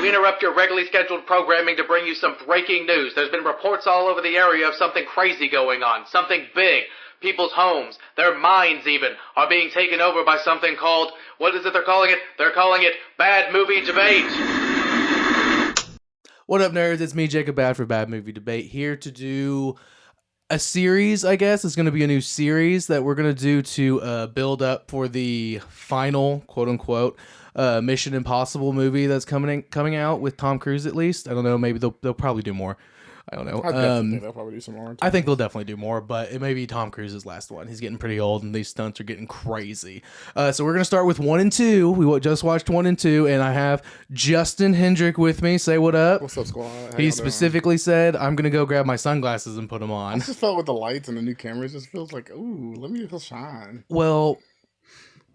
We interrupt your regularly scheduled programming to bring you some breaking news. There's been reports all over the area of something crazy going on, something big. People's homes, their minds even, are being taken over by something called, what is it they're calling it? They're calling it Bad Movie Debate. What up, nerds? It's me, Jacob Bad for Bad Movie Debate, here to do a series, I guess. It's going to be a new series that we're going to do to build up for the final, quote-unquote, Mission Impossible movie that's coming out with Tom Cruise, at least. I don't know, maybe they'll probably do more. I don't know. I definitely think they'll probably do some more. I think they'll definitely do more, but it may be Tom Cruise's last one. He's getting pretty old, and these stunts are getting crazy. So we're going to start with 1 and 2. We just watched 1 and 2, and I have Justin Hendrick with me. Say what up. What's up, squad? He specifically said, I'm going to go grab my sunglasses and put them on. I just felt with the lights and the new cameras, it just feels like, ooh, let me just shine. Well,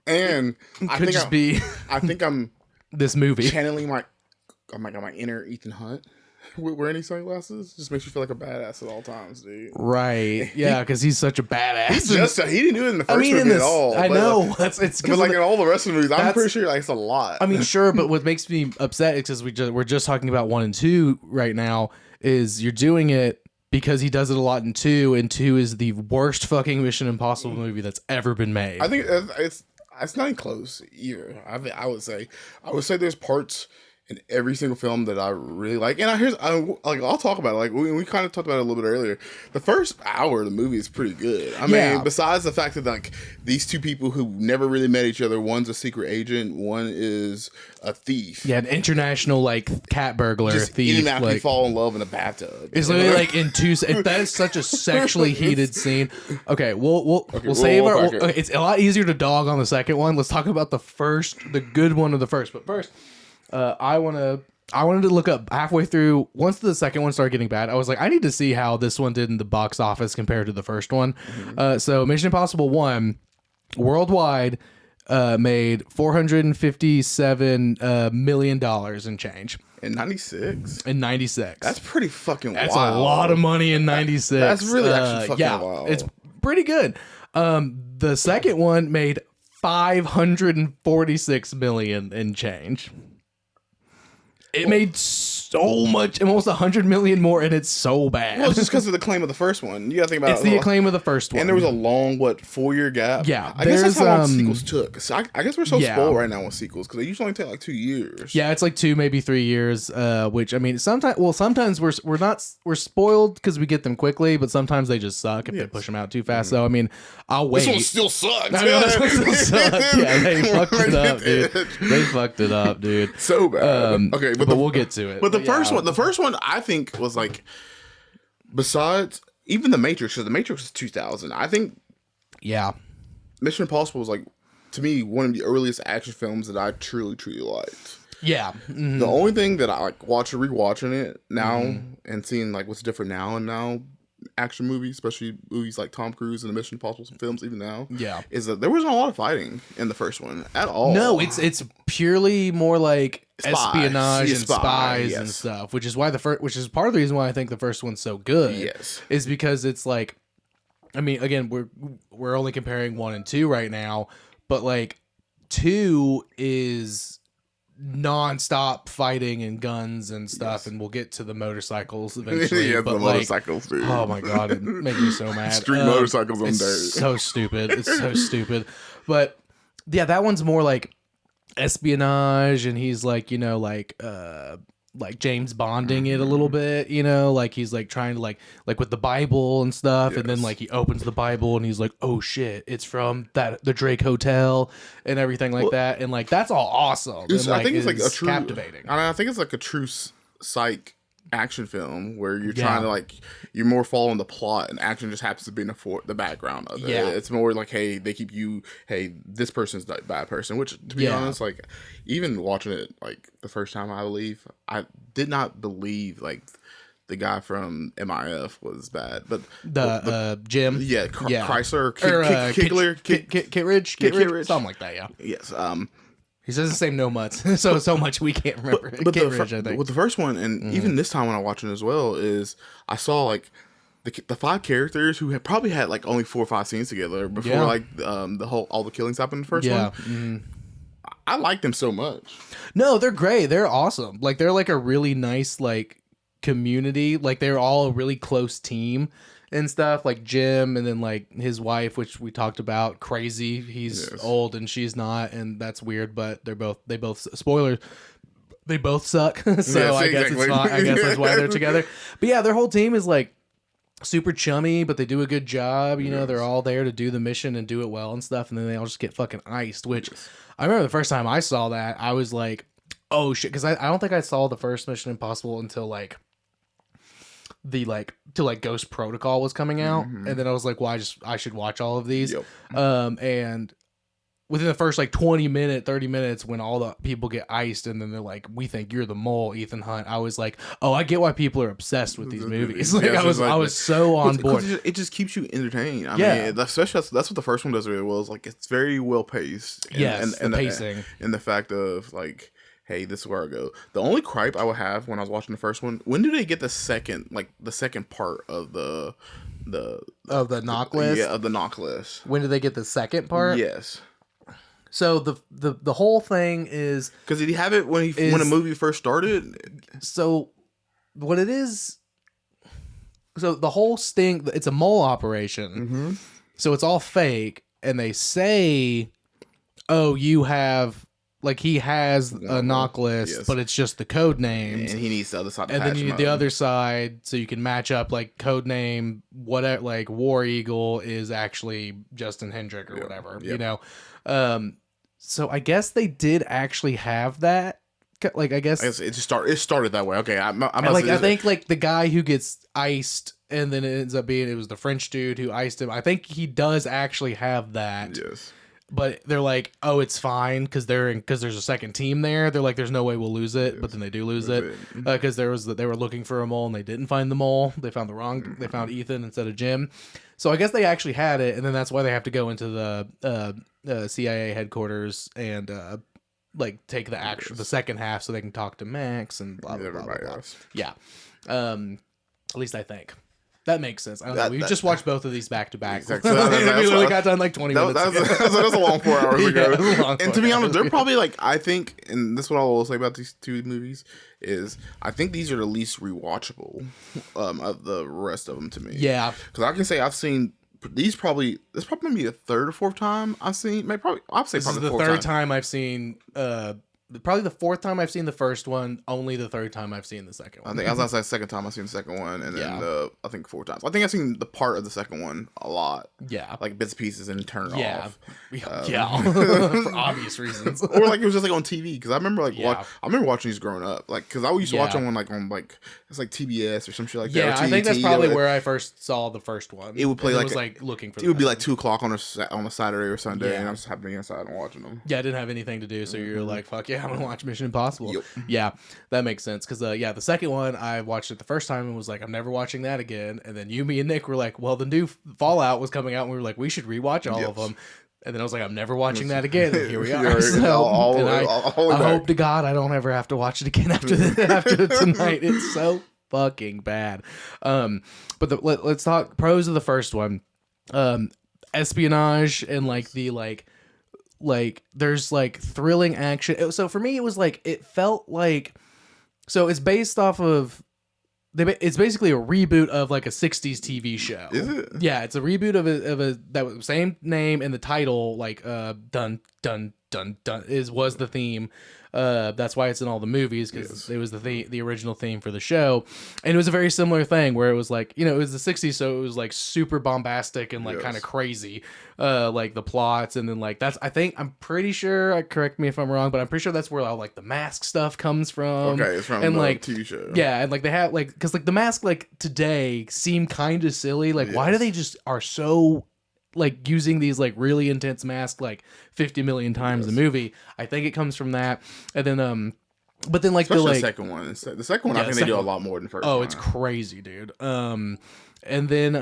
and I think I'm this movie channeling my inner Ethan Hunt. Wearing these sunglasses just makes you feel like a badass at all times, dude. Right? Yeah, because he's such a badass. He didn't do it in the first movie at all. I know. But like in all the rest of the movies, I'm pretty sure like it's a lot. I mean, sure, but what makes me upset is because we're just talking about 1 and 2 right now. Is you're doing it because he does it a lot in 2, and 2 is the worst fucking Mission Impossible movie that's ever been made. I think it's not even close either. I would say there's parts in every single film that I really like, and I'll talk about it. Like we kind of talked about it a little bit earlier. The first hour of the movie is pretty good. I mean, besides the fact that like these two people who never really met each other, one's a secret agent, one is a thief. Yeah, an international like cat burglar just thief. Automatically fall in love in a bathtub. It's literally like in 2. That is such a sexually heated scene. Okay, we'll save our. It's a lot easier to dog on the second one. Let's talk about the good one of the first. But first. I wanted to look up halfway through. Once the second one started getting bad, I was like, I need to see how this one did in the box office compared to the first one. Mm-hmm. So Mission Impossible 1 worldwide made $457 million in change. In 96? In 96. That's pretty fucking wild. That's a lot of money in 96. That's really actually fucking wild. It's pretty good. The second one made $546 million in change. It made so much, almost 100 million more, and it's so bad. Well, it's just because of the claim of the first one. You gotta think about it's the acclaim of the first one. And there was a long, 4-year gap? Yeah. I guess that's how long sequels took. So I guess we're so spoiled right now with sequels, because they usually only take like 2 years. Yeah, it's like 2, maybe 3 years, which, I mean, sometimes we're spoiled because we get them quickly, but sometimes they just suck if they push them out too fast. So, I mean, I'll wait. This one still sucks. This one still sucks. Yeah, they fucked it up, dude. They fucked it up, dude. So bad. Okay, but we'll get to it. But the first one, I think was like, besides even the Matrix, because the Matrix is 2000. I think, Mission Impossible was like, to me, one of the earliest action films that I truly liked. Yeah. Mm-hmm. The only thing that I like rewatching it now and seeing like what's different now and now action movies, especially movies like Tom Cruise and the Mission Impossible films, even now, is that there wasn't a lot of fighting in the first one at all. No, it's purely more like espionage and spies and stuff, which is why which is part of the reason why I think the first one's so good. Yes, is because it's like, I mean, again, we're only comparing 1 and 2 right now, but like 2 is non-stop fighting and guns and stuff, and we'll get to the motorcycles eventually. But the motorcycles, dude. Oh my god, it made me so mad. Street motorcycles on dirt. So stupid. It's so stupid. But yeah, that one's more like espionage, and he's like, like James Bonding it a little bit, like he's like trying to like with the Bible and stuff, and then like he opens the Bible and he's like, oh shit, it's from the Drake Hotel and everything like that, and like that's all awesome. And, I think it's like a true captivating. I think it's like a true psych action film where you're trying to like, you're more following the plot and action just happens to be in the background of it. Yeah. It's more like, hey, they keep you, hey, this person's the bad person, which to be honest, like even watching it like the first time, I believe, I did not believe like the guy from MIF was bad, but Jim, Chrysler, Kittredge, something like that. Yes. He says the same no mutts, so much we can't remember. But with the first one, and even this time when I watched it as well, is I saw like the 5 characters who had probably had like only 4 or 5 scenes together before like all the killings happened in the first one. I like them so much. No, they're great. They're awesome. Like they're like a really nice like community. Like they're all a really close team and stuff. Like Jim and then like his wife, which we talked about, crazy. He's old and she's not, and that's weird. But they both spoilers. They both suck. So yes, I guess exactly. it's fine. I guess that's why they're together. But yeah, their whole team is like super chummy, but they do a good job. You know, they're all there to do the mission and do it well and stuff. And then they all just get fucking iced, which I remember the first time I saw that, I was like, oh shit. Cause I don't think I saw the first Mission Impossible until like Ghost Protocol was coming out. And then I was like, well, I should watch all of these. And within the first like 30 minutes when all the people get iced and then they're like, we think you're the mole, Ethan Hunt. I was like, oh, I get why people are obsessed with these movies. Like I was so on board. It just keeps you entertained. I mean, especially that's what the first one does really well. Is like it's very well paced. And the pacing. And the fact of like, hey, this is where I go. The only gripe I would have when I was watching the first one, when do they get the second part of the knock list? Yeah, of the knock list. When do they get the second part? Yes. So the whole thing is because did he have it when a movie first started? So what it is? So the whole sting, it's a mole operation. So it's all fake, and they say, "Oh, you have." Like he has a knock list, but it's just the code names, and he needs the other side. And then you need the other side, so you can match up like code name, whatever. Like War Eagle is actually Justin Hendrick or whatever, you know. So I guess they did actually have that. Like I guess it started that way. Okay, I think like the guy who gets iced, and then it ends up being it was the French dude who iced him. I think he does actually have that. Yes. But they're like, oh, it's fine because there's a second team there. They're like, there's no way we'll lose it, but then they do lose it because they were looking for a mole and they didn't find the mole. They found they found Ethan instead of Jim. So I guess they actually had it, and then that's why they have to go into the CIA headquarters and like take the second half so they can talk to Max and blah blah blah. Blah. Yeah, at least I think. That makes sense. I don't know. We just watched both of these back to back. Exactly. We literally got done like 20 minutes ago. That's a long 4 hours ago. Yeah, and to be honest, they're probably like, I think, and this is what I will say about these two movies, is I think these are the least rewatchable of the rest of them to me. Yeah. Because I can say I've seen these probably, this probably maybe the third or fourth time I've seen, I'd say this probably is the third time I've seen, probably the fourth time I've seen the first one, only the third time I've seen the second one. I think I was gonna say second time I've seen the second one, and then I think 4 times. I think I've seen the part of the second one a lot. Yeah, like bits and pieces and turn it off. For obvious reasons. Or like it was just like on TV because I remember I remember watching these growing up. Like because I used to watch them on it's like TBS or some shit like that. Yeah, I think that's probably where I first saw the first one. It would play looking for. It would be like 2:00 on a Saturday or Sunday, and I just happened to be inside and watching them. Yeah, I didn't have anything to do, so you're like, fuck yeah, I'm gonna watch Mission Impossible. Yep. Yeah, that makes sense because the second one I watched it the first time and was like, I'm never watching that again. And then me and Nick were like, well, the new Fallout was coming out, and we were like, we should rewatch all of them. And then I was like, I'm never watching that again. And here we are. I hope to God I don't ever have to watch it again after tonight. It's so fucking bad. But let's talk pros of the first one. Espionage and like there's like thrilling action. So for me, it was like it felt like it's based off of. It's basically a reboot of like a 60s TV show. Is it? Yeah, it's a reboot of a that same name and the title like dun dun dun dun was the theme. That's why it's in all the movies because it was the original theme for the show, and it was a very similar thing where it was like it was the 60s, so it was like super bombastic and like kind of crazy, like the plots, and then like I'm pretty sure. Correct me if I'm wrong, but I'm pretty sure that's where all like the mask stuff comes from. Okay, it's from and the like TV show. Yeah, and like they have like because like the mask like today seem kind of silly. Like why do they just are so like using these like really intense masks like 50 million times a movie? I think it comes from that. And then but then like especially the second one I think they do a lot more than the first one. It's crazy, dude. And then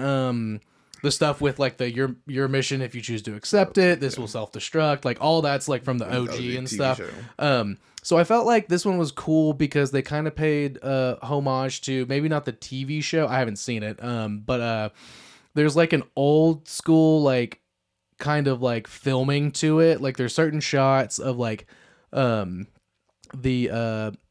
the stuff with like the your mission, if you choose to accept it, this will self-destruct, like all that's like from the OG and stuff show. So I felt like this one was cool because they kind of paid homage to maybe not the TV show, I haven't seen it, but there's like an old school like kind of like filming to it. Like there's certain shots of like the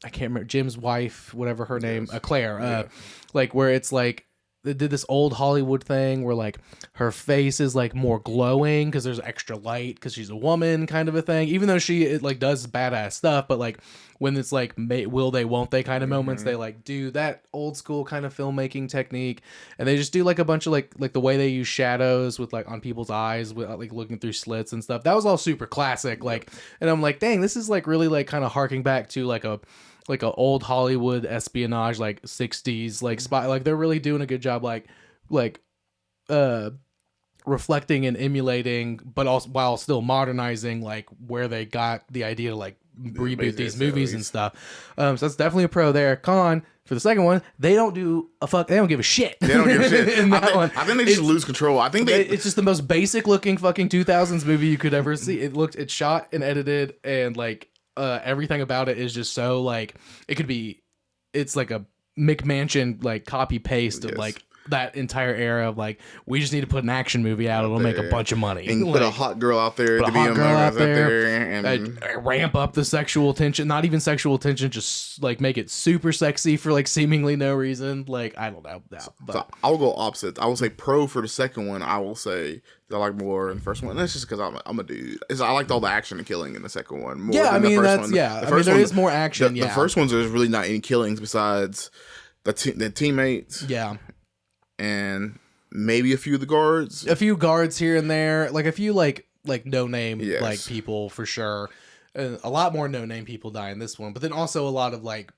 I can't remember Jim's wife, whatever her name, Claire, like where it's like they did this old Hollywood thing where like her face is like more glowing because there's extra light because she's a woman, kind of a thing. Even though she like does badass stuff, but like when it's like will they, won't they kind of moments, they like do that old school kind of filmmaking technique, and they just do like a bunch of like the way they use shadows with like on people's eyes with like looking through slits and stuff. That was all super classic. Like, and I'm like, dang, this is like really like kind of harking back to like a old Hollywood espionage, like 60s, like spy, like they're really doing a good job, like reflecting and emulating, but also while still modernizing, like where they got the idea to like reboot these movies and stuff. So that's definitely a pro there. Con for the second one, they don't do a fuck. They don't give a shit. They don't give a shit. in that one. I think they just lose control. I think it's just the most basic looking fucking 2000s movie you could ever see. It's shot and edited, and like everything about it is just so like it's like a McMansion like copy paste of like that entire era of like, we just need to put an action movie out. It'll make a bunch of money. And like, put a hot girl out there to be a girl out there and ramp up the sexual tension. Not even sexual tension, just like make it super sexy for like seemingly no reason. Like, I don't know. But so I'll go opposite. I will say pro for the second one. I will say I like more than the first one. That's just because I'm a dude. I liked all the action and killing in the second one more than the first one. Yeah, I mean, there is more action. The first one's there's really not any killings besides the teammates. Yeah. And maybe a few of the guards. A few guards here and there. Like a few like no name like people for sure. A lot more no name people die in this one. But then also a lot of like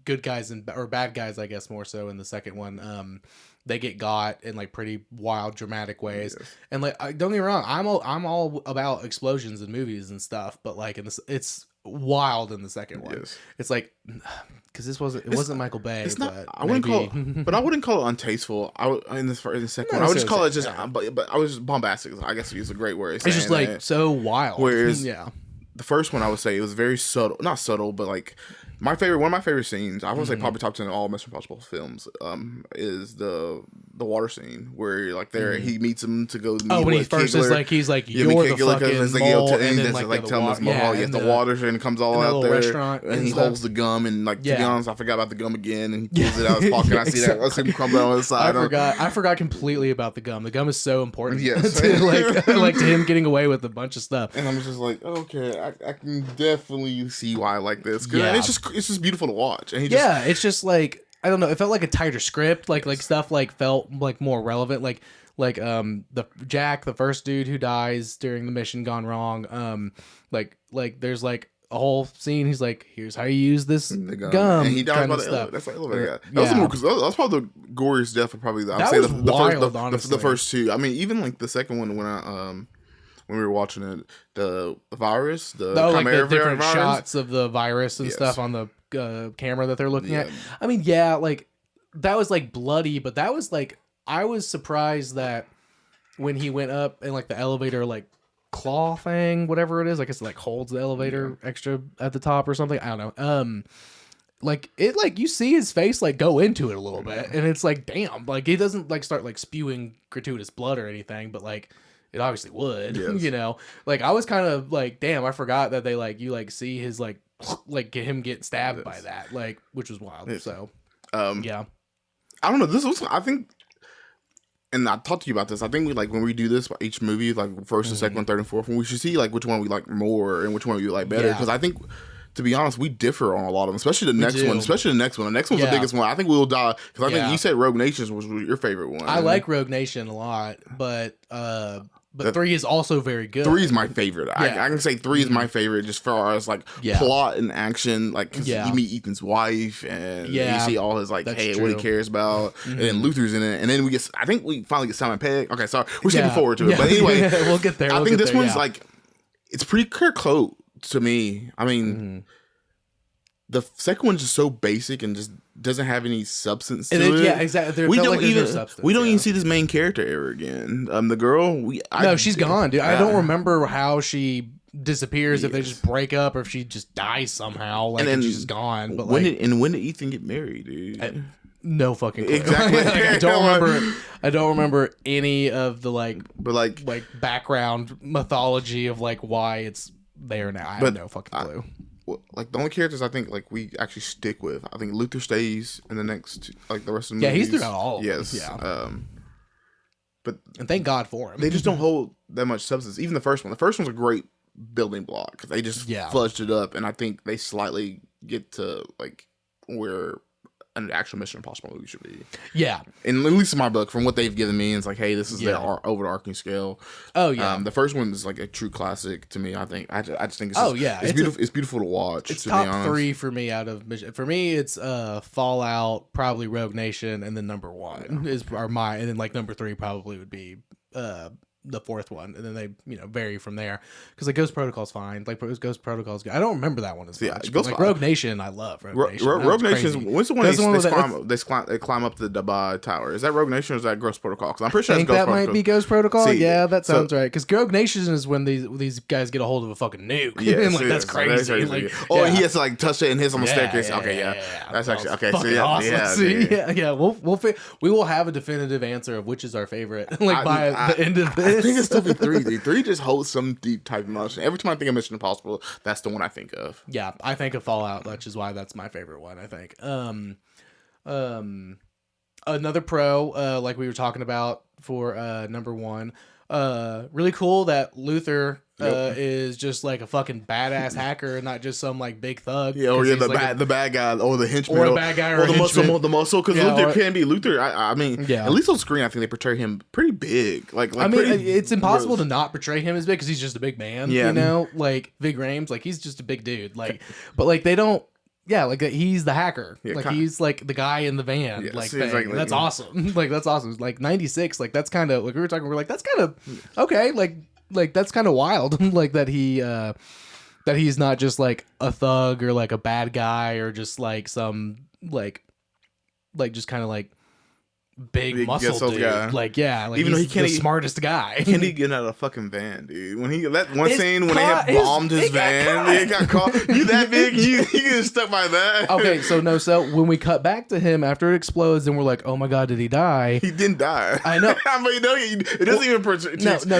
good guys or bad guys, I guess, more so in the second one. They get got in like pretty wild, dramatic ways. Yes. And like, don't get me wrong, I'm all about explosions in movies and stuff. But like in this, it's wild in the second one. Yes. It's like, because it wasn't Michael Bay. It's not. I wouldn't call it, but I wouldn't call it untasteful. In the second one, I would just call it just. But I was just bombastic. I guess use a great word. It's just like so wild. Whereas the first one, I would say it was very subtle. Not subtle, but like one of my favorite scenes. I would say probably top 10 of all Mission Impossible films. Is the water scene where like he meets him to go. Meet when he first is like he's like you're the fucking mole, and then like tell him the water and comes all out there, restaurant and he holds the gum and like to be honest, I forgot about the gum again, and he pulls it out of his pocket. I see that. I see him crumbling on the side. I forgot completely about the gum. The gum is so important. Yes, like to him getting away with a bunch of stuff. And I'm just like, okay, I can definitely see why I like this. It's just beautiful to watch. And it's just like, I don't know, it felt like a tighter script, like stuff like felt like more relevant, like the Jack, the first dude who dies during the mission gone wrong, like there's like a whole scene, he's like, here's how you use this gum, and he dies by the elevator. That's like elevator. That's probably the goriest death of probably the first two. I mean, even like the second one when we were watching it, the virus, the different shots of the virus and stuff on the camera that they're looking at. I mean, like that was like bloody, but that was like, I was surprised that when he went up and like the elevator like claw thing, whatever it is, I guess it like holds the elevator extra at the top or something. I don't know. Like it, like you see his face like go into it a little bit, and it's like, damn, like he doesn't like start like spewing gratuitous blood or anything, but like it obviously would, you know. Like I was kind of like, damn, I forgot that they like you like see his like get him get stabbed by that, like, which was wild. So I don't know. This was, I think, and I talked to you about this. I think we like when we do this each movie, like first and second, and third and fourth, and we should see like which one we like more and which one we like better. Because I think, to be honest, we differ on a lot of them, especially the next one. The next one's the biggest one. I think we'll die because I think you said Rogue Nation was your favorite one. I like Rogue Nation a lot, but 3 is also very good. 3 is my favorite. I can say 3 is my favorite just far as like plot and action. Like, cause you meet Ethan's wife and you see all his like, what he cares about. And then Luther's in it. And then I think we finally get Simon Pegg. Okay, sorry. We're skipping forward to it. But anyway, we'll get there. I think this one's like, it's pretty clear coat to me. I mean, the second one's just so basic and just doesn't have any substance to it. Yeah, exactly. We don't even see this main character ever again. The girl, she's gone, dude. I don't remember how she disappears, if they just break up or if she just dies somehow, like, and she's just gone. But when did Ethan get married, dude? No fucking clue. Exactly. I don't remember any of the like background mythology of like why it's there now. I have no fucking clue. Like the only characters I think like we actually stick with, I think Luther stays in the next like the rest of the movies. Yeah, he's throughout all of them. Yes. Yeah. And thank God for him. They just don't hold that much substance. Even the first one. The first one's a great building block. They just fudged it up, and I think they slightly get to like where an actual Mission Impossible movie should be. Yeah. And at least in my book, from what they've given me, it's like, hey, this is their overarching scale. Oh yeah. The first one is like a true classic to me. I think. I just think. It's beautiful. It's beautiful to watch. It's to top be honest. 3 for me out of Mission. For me, it's Fallout, probably Rogue Nation, and then number 1 and then like number 3 probably would be the 4th one, and then they vary from there because like Ghost Protocol's fine. Like Ghost Protocol's good. I don't remember that one as much. Like Rogue Nation, I love Rogue Nation. Rogue Nation. When's the one they climb up the Dubai Tower? Is that Rogue Nation or is that Ghost Protocol? Because I'm pretty sure I think that might be Ghost Protocol. See, yeah, that sounds right. Because Rogue Nation is when these guys get a hold of a fucking nuke. Yeah, and like that's crazy. Like, and he has to like touch it and hits on the staircase. Okay, that's actually okay. So we will have a definitive answer of which is our favorite. Like by the end of this, I think it's still be 3. Dude. 3 just holds some deep type of emotion. Every time I think of Mission Impossible, that's the one I think of. Yeah, I think of Fallout, which is why that's my favorite one. I think. Another pro, like we were talking about for number 1. Really cool that Luther is just like a fucking badass hacker and not just some like big thug. Yeah, or the bad guy or the henchman. Or a bad guy or the muscle. Because Luther can be Luther. I mean, at least on screen, I think they portray him pretty big. Like I mean, it's impossible to not portray him as big because he's just a big man. Yeah. Like Vig Rhames, like he's just a big dude. Like, but like they don't. Yeah, like he's the hacker. Yeah, like he's like the guy in the van. Yeah, like that's awesome. Like that's awesome. Like 96. Like that's kind of like we were talking. We're like that's kind of okay. Like that's kind of wild. Like that he's not just like a thug or like a bad guy or just like some like just kind of like big muscle dude. Guy. Like even though he can't the smartest guy. Can't he get out of a fucking van, dude? When that one scene when they had bombed his van, he got caught. You that big? You get stuck by that. Okay, so when we cut back to him after it explodes and we're like, oh my god, did he die? He didn't die. I know. I mean, it doesn't even.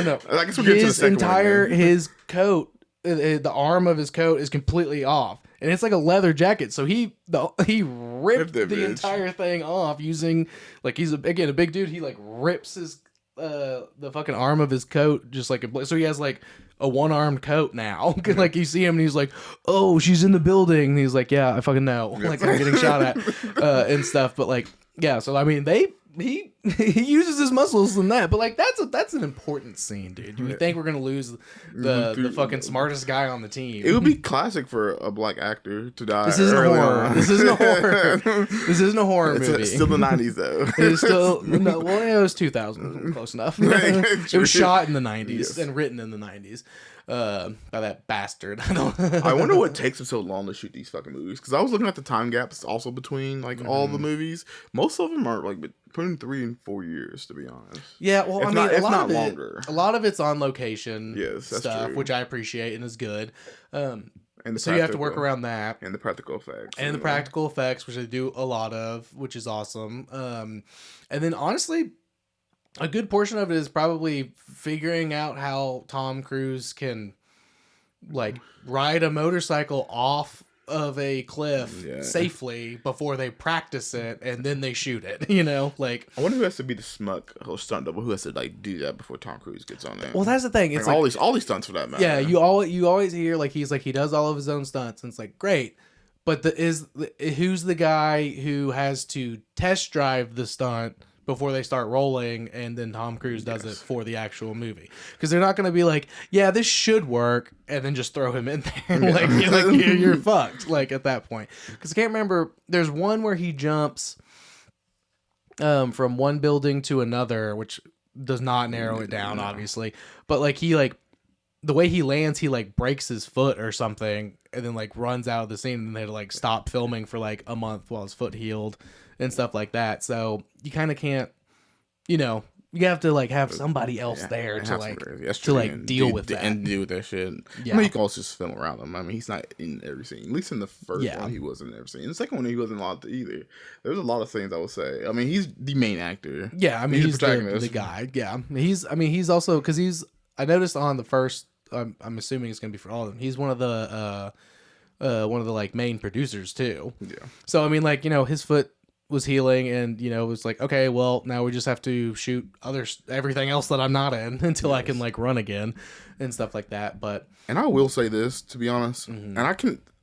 No. I guess we'll get to the second one. His coat, the arm of his coat is completely off. And it's like a leather jacket, so he ripped the entire thing off using like he's a big dude. He like rips his the fucking arm of his coat just like so he has like a one-armed coat now. Like you see him and he's like, oh, she's in the building. And he's like, yeah, I fucking know. Like I'm getting shot at and stuff. But like yeah, so I mean he uses his muscles in that, but like that's an important scene, dude. Do you think we're gonna lose the fucking smartest guy on the team? It would be classic for a black actor to die. This isn't a horror. This isn't a horror. This isn't a horror movie. It's still the 90s though. It is still no. Well, it was 2000. Close enough. It was shot in the 90s and written in the 90s. By that bastard. I wonder what takes him so long to shoot these fucking movies. Because I was looking at the time gaps also between like all the movies. Most of them are like between 3 and 4 years, to be honest. Yeah, well, I mean, a lot of it's on location stuff, true. Which I appreciate and is good. And so you have to work around that. And the practical effects. And the practical effects, which they do a lot of, which is awesome. And then honestly, a good portion of it is probably figuring out how Tom Cruise can like ride a motorcycle off of a cliff safely before they practice it and then they shoot it, like I wonder who has to be the smuck or stunt double, who has to like do that before Tom Cruise gets on there. Well, that's the thing. It's like all these stunts for that matter. Yeah, you always hear like he's like he does all of his own stunts and it's like great. But who's the guy who has to test drive the stunt before they start rolling, and then Tom Cruise does it for the actual movie? Because they're not going to be like, yeah, this should work, and then just throw him in there. Like you're fucked. Like at that point, because I can't remember. There's one where he jumps from one building to another, which does not narrow it down, obviously. But like he like the way he lands, he like breaks his foot or something, and then like runs out of the scene, and they like stop filming for like a month while his foot healed and stuff like that. So you kind of can't, you have to like have somebody else there to like deal with that and deal with that shit. Yeah. I mean, you can also just film around him. I mean, he's not in every scene. At least in the first one, he wasn't in every scene. In the second one, he wasn't a lot either. There's a lot of things I would say. I mean, he's the main actor. Yeah, I mean, he's the guy. Yeah, he's also because I noticed on the first I'm assuming it's gonna be for all of them. He's one of the like main producers too. Yeah. So I mean, like, you know, his foot was healing, and you know, it was like, okay, well, now we just have to shoot everything else that I'm not in until I can like run again and stuff like that. But I will say this, to be honest, and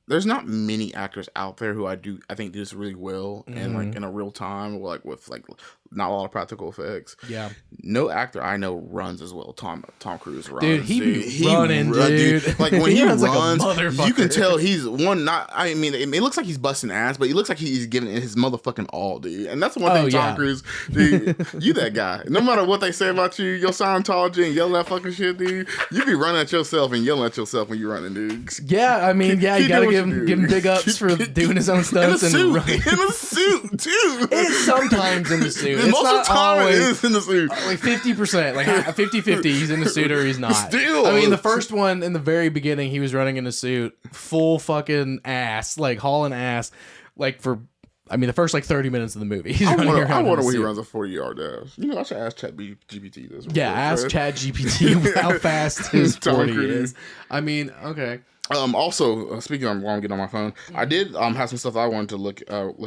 there's not many actors out there who I think do this really well and like in a real time, like with like not a lot of practical effects. Yeah. No actor I know runs as well. Tom Cruise runs. Dude, he running, dude. Like when he runs, like you can tell he's I mean, it looks like he's busting ass, but he looks like he's giving it his motherfucking all, dude. And that's the one thing, Tom Cruise, dude, you that guy. No matter what they say about you, your Scientology and yelling that fucking shit, dude, you be running at yourself and yelling at yourself when you're running, dude. Yeah, I mean, you gotta give him big ups for doing his own stunts in a suit, too. It's sometimes in the suit. It's most not of the time always, it is in the suit. Like 50%, like 50-50, he's in the suit or he's not. Still. I mean, the first one, in the very beginning, he was running in a suit, full fucking ass, like hauling ass, like for... I mean, the first like 30 minutes of the movie, he's running around. I wonder when he runs a 40-yard dash. You know, I should ask ChatGPT this. Yeah, ask ChatGPT how fast his 40 is. I mean, okay. Also, speaking of, while I'm getting on my phone, I did have some stuff I wanted to look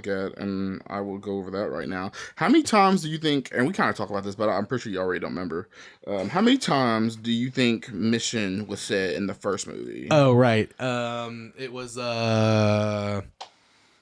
at, and I will go over that right now. How many times do you think, and we kind of talked about this, but I'm pretty sure you already don't remember, how many times do you think mission was said in the first movie? Oh, right. It was,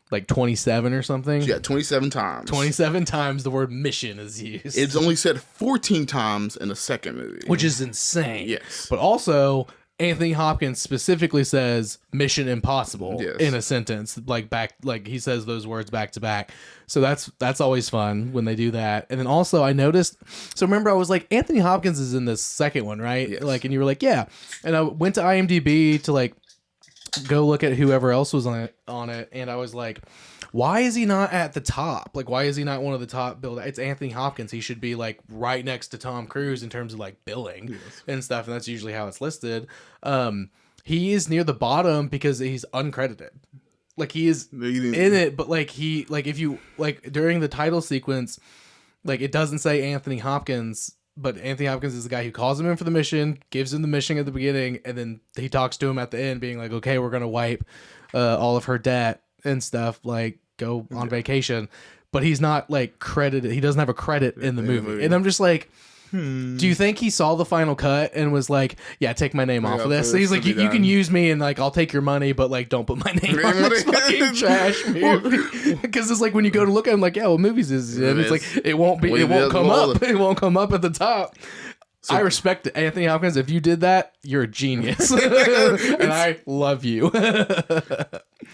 like 27 or something? Yeah, 27 times. 27 times the word mission is used. It's only said 14 times in the second movie. Which is insane. Yes. But also... Anthony Hopkins specifically says "Mission Impossible" in a sentence, like he says those words back to back. So that's always fun when they do that. And then also I noticed. So remember, I was like, Anthony Hopkins is in this second one, right? Yes. Like, and you were like, yeah. And I went to IMDb to like go look at whoever else was on it, and I was like, why is he not at the top? Like, why is he not one of the top build? It's Anthony Hopkins. He should be like right next to Tom Cruise in terms of like billing and stuff. And that's usually how it's listed. He is near the bottom because he's uncredited. Like he is in it, but like if you like during the title sequence, like it doesn't say Anthony Hopkins, but Anthony Hopkins is the guy who calls him in for the mission, gives him the mission at the beginning, and then he talks to him at the end, being like, okay, we're gonna wipe all of her debt and stuff, like go on vacation. But he's not like credited. He doesn't have a credit in the movie. And I'm just like, do you think he saw the final cut and was like, yeah, take my name off of this? So he's like, you can use me and like I'll take your money, but like don't put my name on this fucking trash movie. Because it's like when you go to look at him, like, yeah, what movies is it? And it's like it won't come up. It won't come up at the top. So, I respect it. Anthony Hopkins, if you did that, you're a genius. And I love you.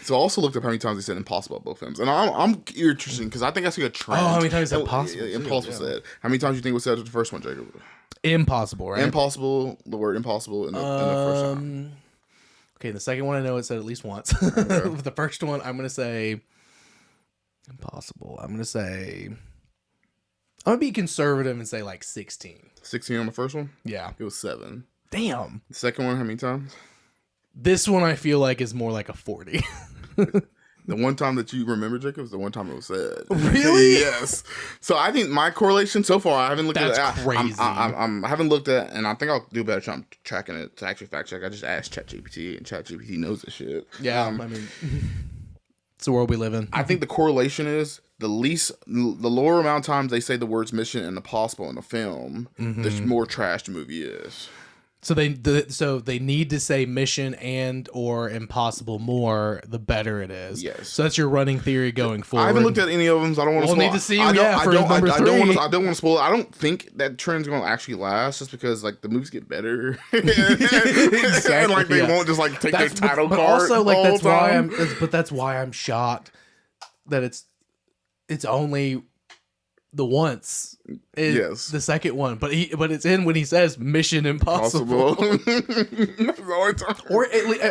So I also looked up how many times he said impossible at both films. And I'm interested because I think I see a trend. Oh, how many times he said impossible? Impossible said. How many times do you think was said to the first one, Jacob? Impossible, right? Impossible, the word impossible in the first time. Okay, the second one I know it said at least once. Okay. The first one, I'm going to say impossible. I'm going to be conservative and say like 16. 16 on the first one? Yeah. It was 7. Damn. The second one, how many times? This one I feel like is more like a 40. The one time that you remember, Jacob, is the one time it was said. Really? Yes. So I think my correlation so far, I haven't looked at. That's crazy. I haven't looked at, and I think I'll do a better job tracking it to actually fact check. I just asked ChatGPT, and ChatGPT knows this shit. Yeah, I mean, it's the world we live in. I think the correlation is the lower amount of times they say the words mission and impossible in the film, the more trash the movie is. So they need to say mission and or impossible more, the better it is. Yes. So that's your running theory going forward. I haven't looked at any of them, so I don't want to spoil. We'll need to see. I don't want to spoil it. I don't think that trend's going to actually last, just because like the movies get better, exactly, and like they won't just like take their title card. Also, like that's why I'm shocked that it's only the once is the second one, but it's in when he says Mission Impossible.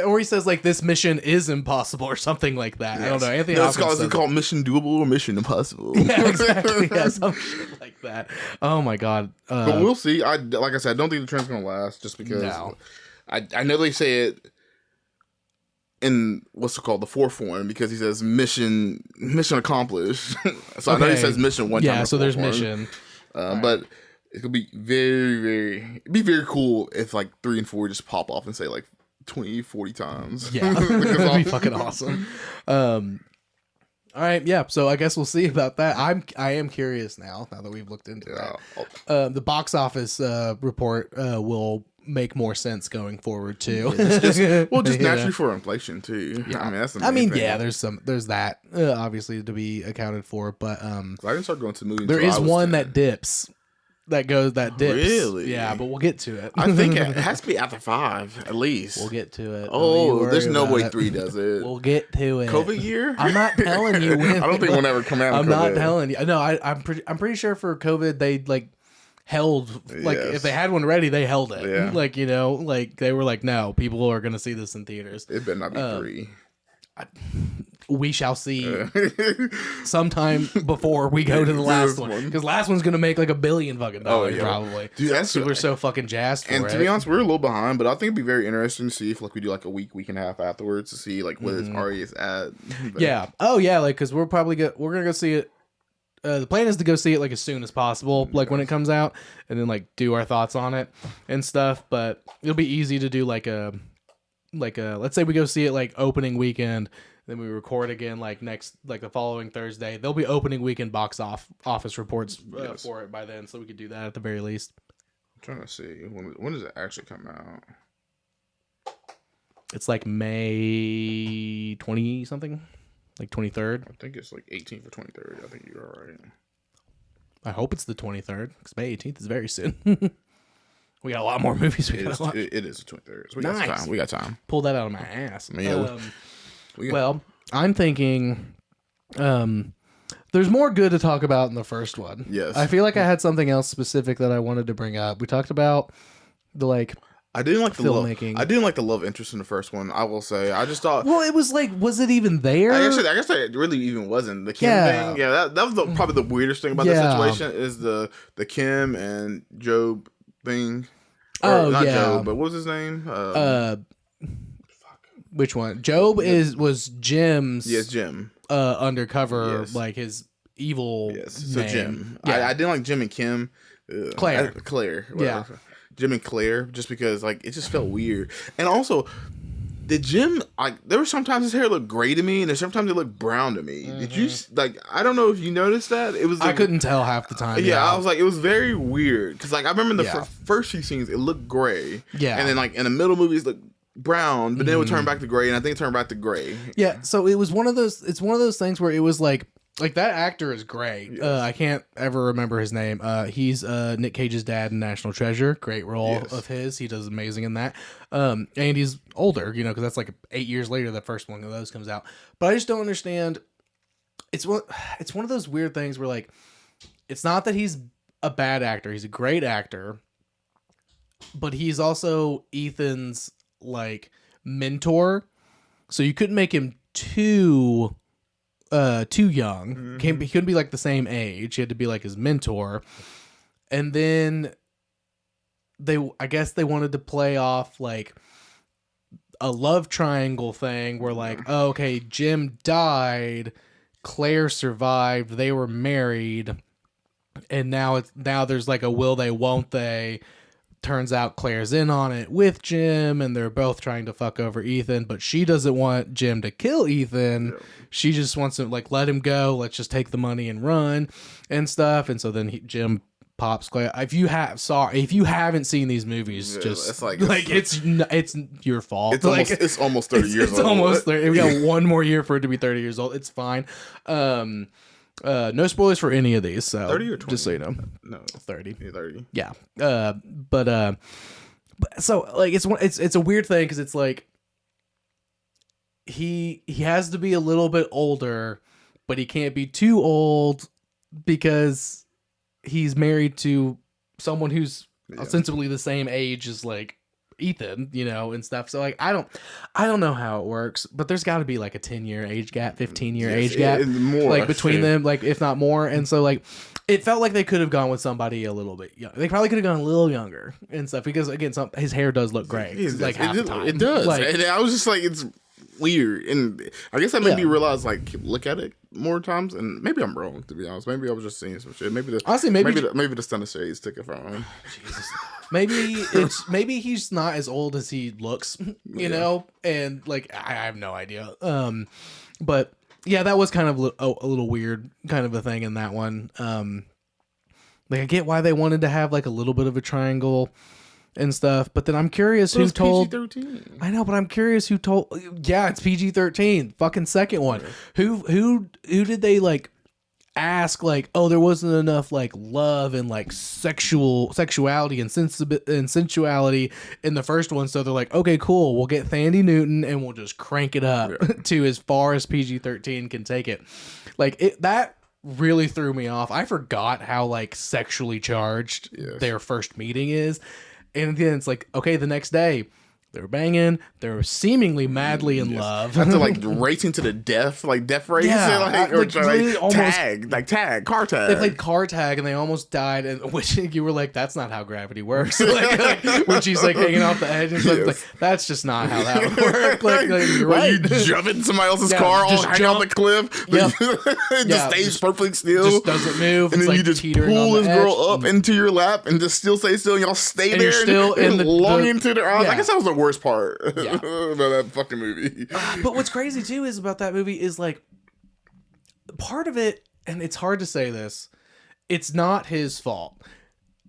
or he says like this mission is impossible or something like that. Yes. I don't know. Anthony it's called Mission Doable or Mission Impossible. Yeah, exactly. Yeah, some shit like that. Oh my god. But we'll see. Like I said, I don't think the trend's gonna last just because I know they say it in what's it called, the fourth one, because he says mission accomplished. So I know he says mission one time. Yeah, so there's mission. But It's gonna be it'd be very cool if like 3 and 4 just pop off and say like 20, 40 times. Yeah, that'd be fucking awesome. All right, yeah. So I guess we'll see about that. I am curious now that we've looked into that. The box office report will make more sense going forward too. Just naturally for inflation too. Yeah. I mean, that's the main thing. Yeah. There's that obviously to be accounted for, but I didn't start going to movies. There is one 10. that dips. That dips. Really? Yeah, but we'll get to it. I think it has to be after 5 at least. We'll get to it. Oh, there's no way 3 does it. We'll get to it. COVID year? I'm not telling you when. I don't think we'll ever come out. I'm not telling you. No, I'm pretty sure for COVID they like held like if they had one ready they held it. Yeah. Like like they were like no, people are gonna see this in theaters. It better not be 3. We shall see sometime before we go to the last one, because last one's gonna make like $1 billion fucking dollars probably. Dude, that's we're so fucking jazzed for and it. to be honest, we're a little behind, but I think it'd be very interesting to see if like we do like a week and a half afterwards to see like where its already is at. Yeah. Oh yeah, like because we're gonna go see it. The plan is to go see it like as soon as possible, like when it comes out, and then like do our thoughts on it and stuff. But it'll be easy to do like a let's say we go see it like opening weekend. Then we record again like the following Thursday. There'll be opening weekend box office reports for it by then, so we could do that at the very least. I'm trying to see when does it actually come out? It's like May 20 something, like 23rd. I think it's like 18th or 23rd. I think you're right. I hope it's the 23rd because May 18th is very soon. We got a lot more movies we gotta watch. It is the 23rd. So Nice. We got time. Pull that out of my ass. Well, I'm thinking there's more good to talk about in the first one. Yes. I feel like I had something else specific that I wanted to bring up. We talked about the I didn't like the filmmaking. I didn't like the love interest in the first one. I will say. I just thought. Well, it was like, was it even there? I guess it really even wasn't the Kim thing. Yeah, that was probably the weirdest thing about the situation is the Kim and Job thing. Not Job, but what was his name? Which one? Job was Jim's. Yes, Jim. Undercover, like his evil. Yes, so name. Jim. Yeah. I didn't like Jim and Kim. Claire. Whatever. Yeah. Jim and Claire, just because like it just felt weird, and also. Did Jim there were sometimes his hair looked gray to me, and sometimes it looked brown to me. Did you I don't know if you noticed that it was. Like, I couldn't tell half the time. Yeah, I was like, it was very weird because like I remember in the first few scenes it looked gray. Yeah, and then like in the middle movies it looked brown, but then it would turn back to gray, and I think it turned back to gray. Yeah, so it was one of those. It's one of those things where it was like that actor is great. Yes. I can't ever remember his name. He's Nick Cage's dad in National Treasure. Great role of his. He does amazing in that. And he's older, because that's like 8 years later the first one of those comes out. But I just don't understand. It's one of those weird things where like it's not that he's a bad actor. He's a great actor. But he's also Ethan's like mentor. So you couldn't make him too young. He couldn't be like the same age. He had to be like his mentor. And then I guess they wanted to play off like a love triangle thing where like, oh, okay, Jim died, Claire survived, they were married, and now there's like a will they won't they. Turns out Claire's in on it with Jim, and they're both trying to fuck over Ethan, but she doesn't want Jim to kill Ethan. Yeah. She just wants to like let him go. Let's just take the money and run and stuff. And so then Jim pops Claire. If you haven't seen these movies, just it's your fault. It's almost 30 years old. It's almost 30. We got one more year for it to be 30 years old. It's fine. No spoilers for any of these. So 30 or 20? Just so you know, no 30. Yeah, 30. Yeah. But so like it's a weird thing because it's like he has to be a little bit older, but he can't be too old because he's married to someone who's ostensibly the same age as like Ethan, and stuff. So like I don't know how it works, but there's got to be like a 10-year age gap, 15-year age gap, more, like between them, like if not more. And so like it felt like they could have gone with somebody a little bit young. They probably could have gone a little younger and stuff because again, his hair does look gray. Like half the time. It does. Like, and I was just like, it's weird, and I guess that made me realize, like, look at it more times, and maybe I'm wrong, to be honest. Maybe I was just seeing some shit. Maybe the Stunts and I took it from him. Jesus. Maybe he's not as old as he looks, you know, and like I have no idea. But yeah, that was kind of a little weird, kind of a thing in that one. Like I get why they wanted to have like a little bit of a triangle and stuff, but then I'm curious who told. PG-13. I know, but I'm curious who told. Yeah, it's PG-13. Fucking second one. Yeah. Who did they like ask? Like, oh, there wasn't enough like love and like sexuality and sensuality in the first one, so they're like, okay, cool, we'll get Thandie Newton and we'll just crank it up to as far as PG-13 can take it. Like that really threw me off. I forgot how like sexually charged their first meeting is. And then it's like, okay, the next day, they're banging. They're seemingly madly in love. After like racing to the death, like death race, or car tag. They played car tag and they almost died. And which you were like, that's not how gravity works. Like, when she's like hanging off the edge, and like, that's just not how that would work. Like you're right. You jump in somebody else's car, all hang off the cliff. Yep. It just stays perfectly still, just doesn't move. And then you just pull this girl up into your lap and just still stay still. And y'all stay there. You're still in the longing to their eyes. I guess that was the worst part about that fucking movie. But what's crazy too is about that movie is like part of it, and it's hard to say this, it's not his fault.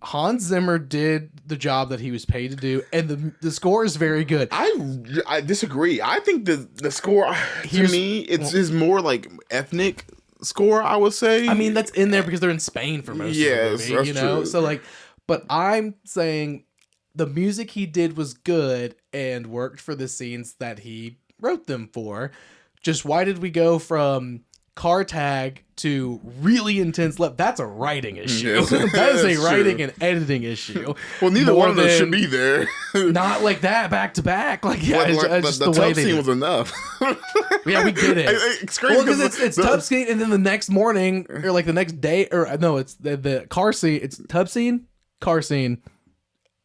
Hans Zimmer did the job that he was paid to do, and the score is very good. I disagree. I think the score to me is more like ethnic score, I would say. I mean, that's in there because they're in Spain for most of the movie, that's you know? True. So like, but I'm saying the music he did was good and worked for the scenes that he wrote them for. Just why did we go from car tag to really intense love? That's a writing issue. That is a writing and editing issue. Well, neither one of them should be there. Not like that back to back. Like, yeah, it's just the way tub scene was enough. Yeah, we get it. It's crazy. Well, because it's tub scene, and then the next morning, or like the next day, or no, it's the car scene. It's tub scene, car scene.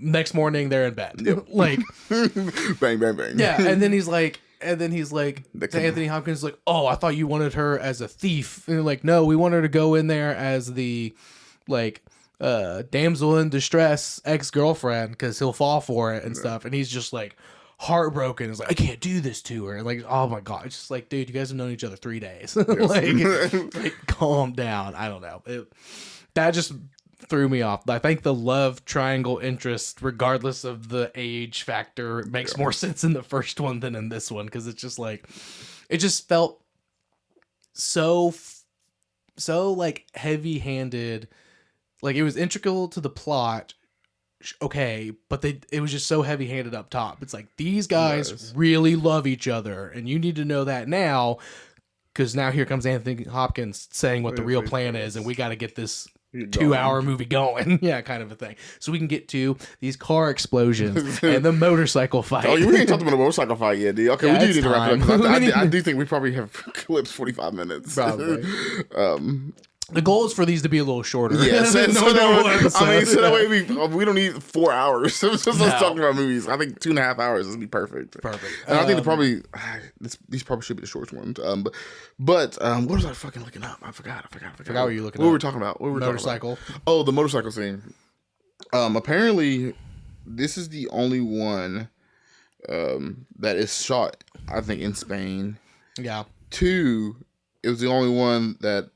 Next morning, they're in bed. Yep. Like, bang, bang, bang. Yeah, and then he's like, Anthony Hopkins is like, oh, I thought you wanted her as a thief. And they're like, no, we want her to go in there as the, like, damsel in distress ex-girlfriend because he'll fall for it and stuff. And he's just like heartbroken. He's like, I can't do this to her. And like, oh my God. It's just like, dude, you guys have known each other 3 days. like, calm down. I don't know. That just threw me off. I think the love triangle interest, regardless of the age factor, makes more sense in the first one than in this one, because it's just like, it just felt so like heavy-handed. Like it was integral to the plot, okay, but it was just so heavy-handed up top. It's like, these guys really love each other, and you need to know that now, because now here comes Anthony Hopkins saying what the real plan is, and we got to get this 2-hour movie going. Yeah, kind of a thing. So we can get to these car explosions and the motorcycle fight. Oh, we ain't talked about the motorcycle fight yet, dude. Okay, yeah, we do need to wrap it up. I do think we probably have clips 45 minutes. Probably. The goal is for these to be a little shorter. Yeah, so that way we don't need 4 hours. Just us talking about movies. I think 2.5 hours would be perfect. Perfect. And I think these probably should be the short ones. But what was I fucking looking up? I forgot what you looking up. What were we talking about? Motorcycle. Oh, the motorcycle scene. Apparently, this is the only one that is shot, I think, in Spain. Yeah. 2, it was the only one that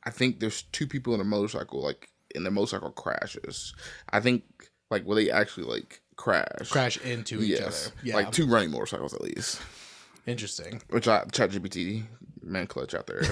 I think there's 2 people in a motorcycle, like, in the motorcycle crashes. I think, like, they actually, like, crash into each other. Yeah. Like 2 running motorcycles, at least. Interesting. Which ChatGPT, man, clutch out there.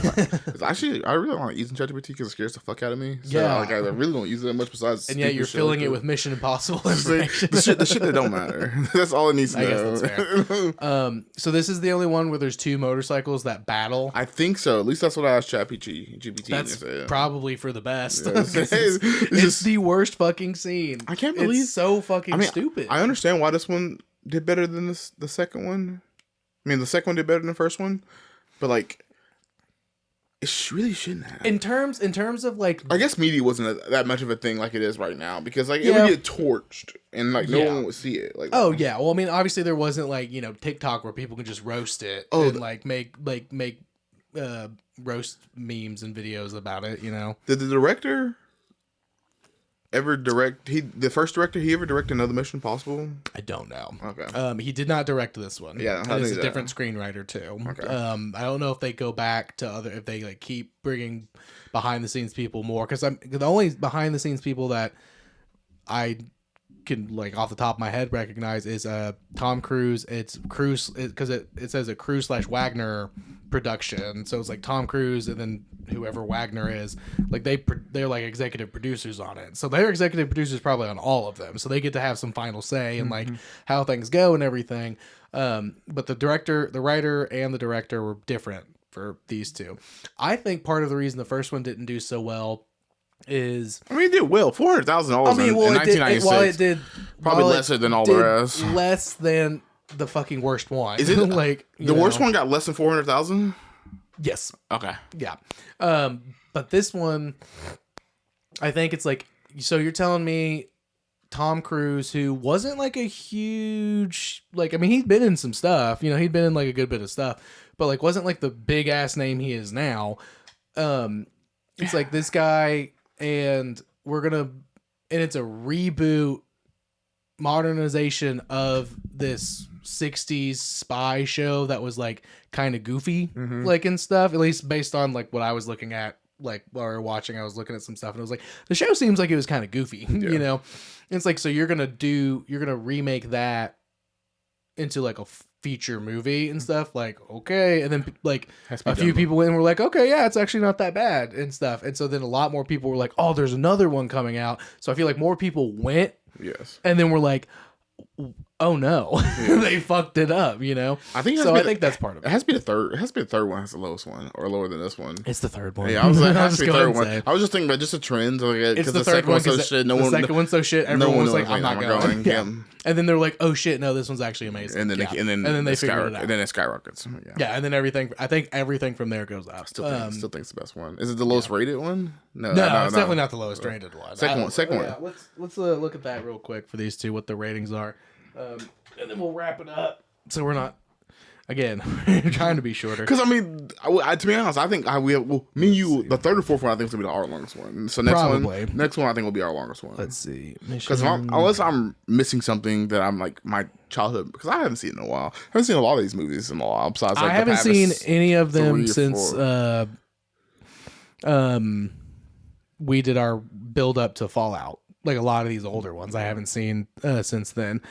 Actually, I really want to use ChatGPT because it scares the fuck out of me. So, I really don't use it that much besides. And yet you're filling it with Mission Impossible information. the shit that don't matter. That's all it needs to know. I guess that's fair. So this is the only one where there's 2 motorcycles that battle. I think so. At least that's what I asked ChatGPT. That's probably for the best. Yeah. It's the worst fucking scene. I can't believe it's so fucking stupid. I understand why this one did better than the second one. I mean, the second one did better than the first one, but like, It really shouldn't have. In terms of like, I guess media wasn't that much of a thing like it is right now because like it would get torched and like no one would see it. Like, yeah. Well, I mean, obviously there wasn't like TikTok where people could just roast it and like make roast memes and videos about it. Did the director ever direct? The first director he ever directed another Mission Impossible? I don't know. Okay. He did not direct this one. Yeah, it's a different screenwriter too. Okay. I don't know if they go back to if they like keep bringing behind the scenes people more because the only behind the scenes people that I can like off the top of my head recognize is Tom Cruise. It's Cruise because it says a Cruise/Wagner production, so it's like Tom Cruise and then whoever Wagner is, like they're like executive producers on it, so they're executive producers probably on all of them, so they get to have some final say in like how things go and everything. But the director, the writer, and the director were different for these two. I think part of the reason the first one didn't do so well is it did well. $400,000 in 1996. Probably lesser than all the rest. Less than the fucking worst one. Is it like the worst one got less than 400,000? Yes. Okay. Yeah. But this one, I think it's like, so you're telling me Tom Cruise, who wasn't like a huge, like, I mean, he'd been in some stuff, he'd been in like a good bit of stuff, but like wasn't like the big ass name he is now. It's like this guy, and it's a reboot modernization of this 60s spy show that was like kind of goofy, like and stuff, at least based on like what I was looking at, like while we were watching, I was looking at some stuff and I was like, the show seems like it was kind of goofy, And it's like, so you're gonna remake that into like a feature movie and stuff, like, okay. And then like a few people went and were like, okay, yeah, it's actually not that bad and stuff. And so then a lot more people were like, oh, there's another one coming out. So I feel like more people went. Yes. And then we're like, oh no, they fucked it up, I think so. I think that's part of it. It has to be the third. It has to be the third one has the lowest one, or lower than this one. It's the third one. Yeah, I was like, it has to be the third one. I was just thinking about just a trend. Like, it's the third one. So shit. The second one's so shit. Everyone was like, I'm not going. Yeah. And then they're like, oh shit, no, this one's actually amazing. And then they figured it out. And then it skyrockets. Yeah, and then everything. I think everything from there goes up. Still think it's the best one. Is it the lowest rated one? No, it's definitely not the lowest rated one. Second one. Yeah, let's look at that real quick for these two, what the ratings are. And then we'll wrap it up. So we're not, again, trying to be shorter. Because, I mean, to be honest, I think me and you, the third or fourth one, I think is going to be our longest one. So next one I think will be our longest one. Let's see. Because unless I'm missing something that I'm like my childhood, because I haven't seen it in a while. I haven't seen a lot of these movies in a while. Besides, like, I haven't seen any of them since we did our build up to Fallout. Like a lot of these older ones I haven't seen since then.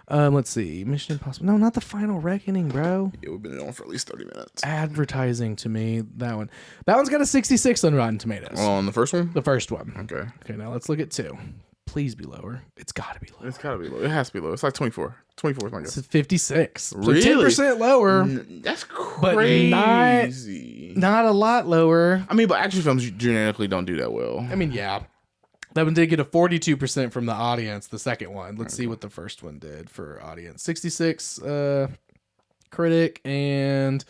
Let's see. Mission Impossible. No, not the Final Reckoning, bro. Yeah, we've been on for at least 30 minutes. Advertising to me. That one. That one's got a 66 on Rotten Tomatoes. Oh, on the first one? The first one. Okay. Okay, now let's look at 2. Please be lower. It's got to be lower. It's got to be lower. It has to be lower. It's like 24. 24 is my guess. It's 56. Really? So 10% lower. That's crazy. But not a lot lower. I mean, but action films genetically don't do that well. I mean, yeah. That one did get a 42% from the audience, the second one. Let's see what the first one did for audience. 66 critic and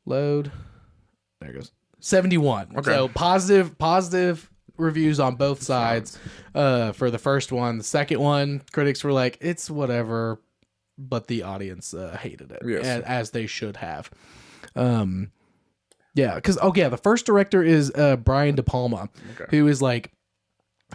load. There it goes. 71. Okay. So positive reviews on both sides for the first one. The second one, critics were like, it's whatever, but the audience hated it, as they should have. Yeah, because, the first director is Brian De Palma, who is like,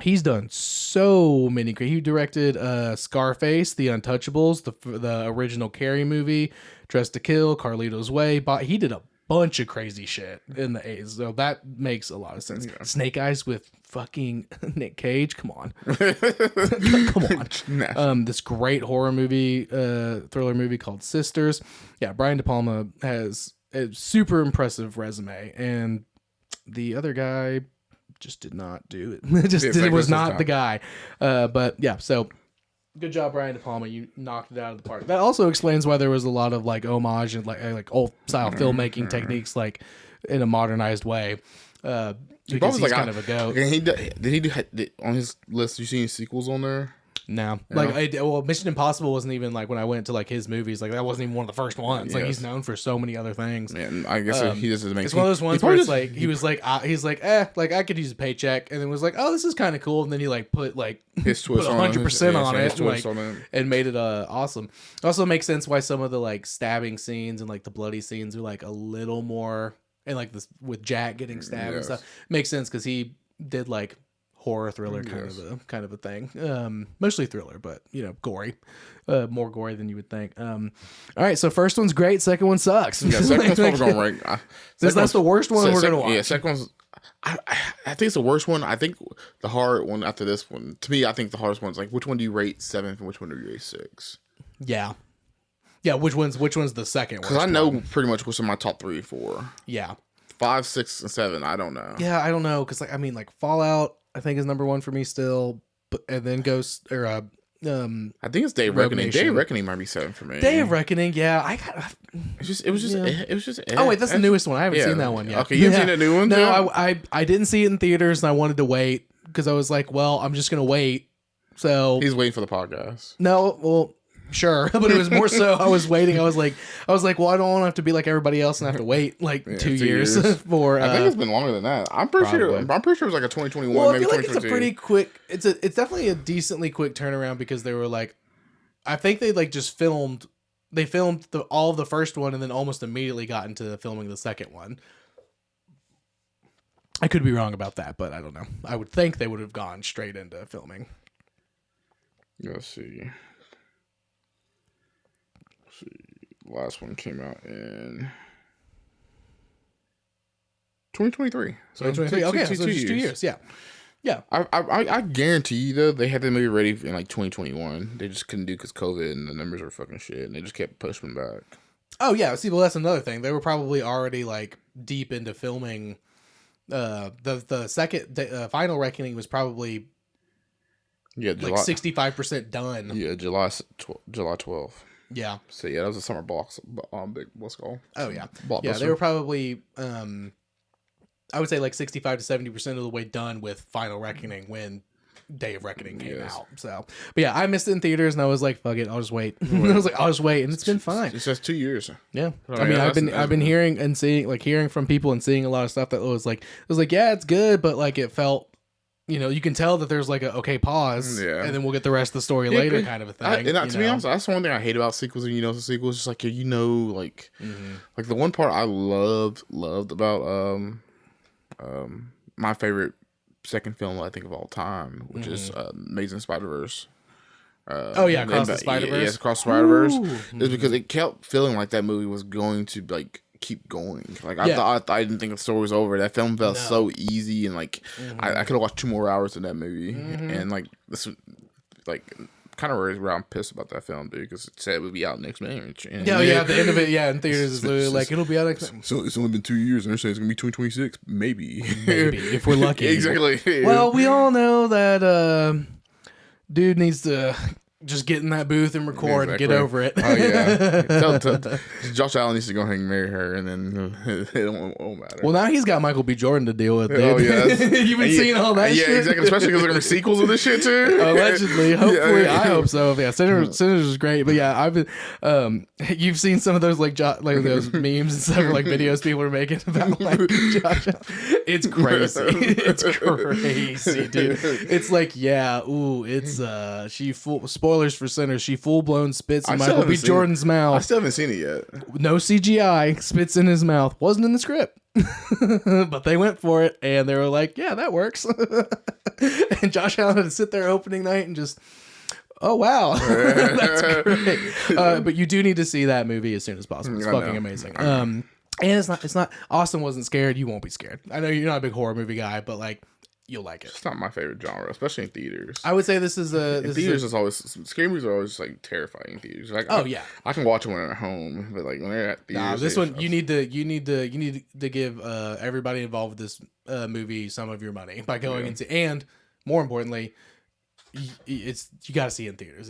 he's done so many. He directed Scarface, The Untouchables, the original Carrie movie, Dressed to Kill, Carlito's Way. He did a bunch of crazy shit in the 80s, so that makes a lot of sense. Yeah. Snake Eyes with fucking Nick Cage. Come on. Come on. This great horror movie, thriller movie called Sisters. Yeah, Brian De Palma has a super impressive resume, and the other guy just did not do it. Was not the guy. But yeah, so good job, Brian De Palma. You knocked it out of the park. That also explains why there was a lot of like homage and like old style filmmaking techniques, like in a modernized way. Because he's kind of a goat. Did he do on his list? You see any sequels on there? No, like Mission Impossible wasn't even like when I went to like his movies. Like that wasn't even one of the first ones. Yes. Like he's known for so many other things. Man, I guess he doesn't make. It's one of those ones where it's like he's like like I could use a paycheck, and then was like, oh, this is kind of cool, and then he like put like his twist 100% on it, and made it awesome. It also makes sense why some of the like stabbing scenes and like the bloody scenes are like a little more, and like this with Jack getting stabbed and stuff makes sense because he did like horror thriller kind of a thing, mostly thriller, but gory, more gory than you would think. All right, so first one's great, second one sucks. Yeah, second one's probably going right. That's the worst one we're gonna watch. Yeah, second one's. I think it's the worst one. I think the hard one after this one. To me, I think the hardest one's like which one do you rate 7 and which one do you rate 6? Yeah. Which one's the second? Because I know pretty much what's in my top 3 or 4. Yeah. 5, 6, and 7. I don't know. Yeah, I don't know because like Fallout, I think is number 1 for me still, but and then Ghost or I think it's Day of Reckoning. Day of Reckoning might be 7 for me. Day of Reckoning, yeah. It was just. Oh wait, that's the newest one. I haven't seen that one yet. Okay, you haven't seen the new one? No, I didn't see it in theaters, and I wanted to wait because I was like, well, I'm just gonna wait. So he's waiting for the podcast. No, well. Sure, but it was more so I was waiting. I was like, well, I don't want to have to be like everybody else and have to wait like 2 years for. I think it's been longer than that. I'm pretty sure it was like a 2021. Well, maybe I feel like it's a pretty quick. It's definitely a decently quick turnaround because they were like, I think they like just filmed. They filmed all of the first one and then almost immediately got into filming the second one. I could be wrong about that, but I don't know. I would think they would have gone straight into filming. Let's see. Last one came out in 2023. So 2023. Okay, so just 2 years. Yeah. I guarantee you though they had the movie ready in like 2021. They just couldn't do because COVID and the numbers were fucking shit, and they just kept pushing back. Oh yeah, see, well that's another thing. They were probably already like deep into filming. The second Final Reckoning was probably like 65% done. Yeah, July 12th. Yeah. So yeah, that was a summer box. Big what's it called? Oh yeah. Yeah, they were probably I would say like 65 to 70% of the way done with Final Reckoning when Day of Reckoning came out. So, but yeah, I missed it in theaters and I was like, fuck it, I'll just wait. I was like, I'll just wait, and it's been fine. It's just 2 years. Yeah. I mean, I've been hearing and hearing from people and seeing a lot of stuff that was like, yeah, it's good, but like it felt. You can tell that there's like a pause, and then we'll get the rest of the story later, kind of a thing. To be honest, that's the one thing I hate about sequels. And it's a sequel. It's just like like the one part I loved about my favorite second film I think of all time, which is Amazing Spider-Verse. Across the Spider-Verse. Yes, Across the Spider-Verse. Is because it kept feeling like that movie was going to like keep going. Like I didn't think the story was over. That film felt so easy, and like I could have watched 2 more hours of that movie, and like this like kind of where I'm pissed about that film, dude, because it said it would be out next March. At the end of it, in theaters is literally like it'll be out next. So it's only been 2 years, and they're saying it's gonna be 2026, maybe if we're lucky. Exactly. Well, we all know that dude needs to just get in that booth and record and get over it. Oh yeah. Josh Allen needs to go ahead and marry her, and then it won't matter. Well, now he's got Michael B. Jordan to deal with. Dude. Oh yeah, you've been seeing all that. Yeah, shit? Exactly. Especially because they're gonna be sequels of this shit too. Allegedly, hopefully, I hope so. Yeah, Sinners is great, but yeah, I've been. You've seen some of those like those memes and stuff, like videos people are making about like Josh Allen. It's crazy. It's crazy, dude. It's like spoilers for Sinners. She full blown spits in Michael B. Jordan's mouth. I still haven't seen it yet. No CGI. Spits in his mouth. Wasn't in the script. But they went for it, and they were like, yeah, that works. And Josh Allen had to sit there opening night and just, oh wow, that's great. But you do need to see that movie as soon as possible. It's fucking amazing. And it's not. Austin wasn't scared. You won't be scared. I know you're not a big horror movie guy, but like, you'll like it. It's not my favorite genre, especially in theaters. I would say this is theaters is always scary movies are always like terrifying in theaters. Like I can watch them when I'm at home, but like when they're at theaters. Nah, this one you need to give everybody involved with this movie some of your money by going and see, and more importantly, you got to see it in theaters.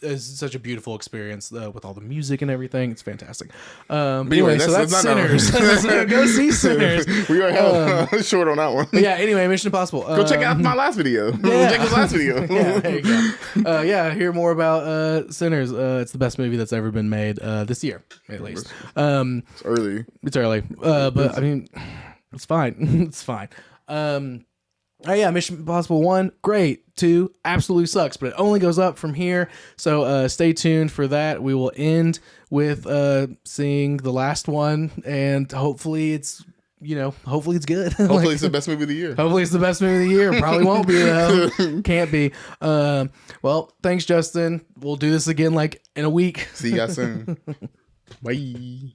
It's such a beautiful experience with all the music and everything. It's fantastic. But anyway, so that's Sinners. Go see Sinners. We are short on that one. Yeah. Anyway, Mission Impossible. Go check out my last video. Check his last video. Yeah, there you go. Hear more about Sinners. It's the best movie that's ever been made this year, at least. It's early. It's early, but I mean, it's fine. It's fine. Mission Impossible 1, great. 2, absolutely sucks, but it only goes up from here. So stay tuned for that. We will end with seeing the last one, and hopefully it's hopefully it's good. Hopefully it's the best movie of the year. Hopefully it's the best movie of the year. Probably won't be though. Can't be. Well, thanks, Justin. We'll do this again in a week. See you guys soon. Bye.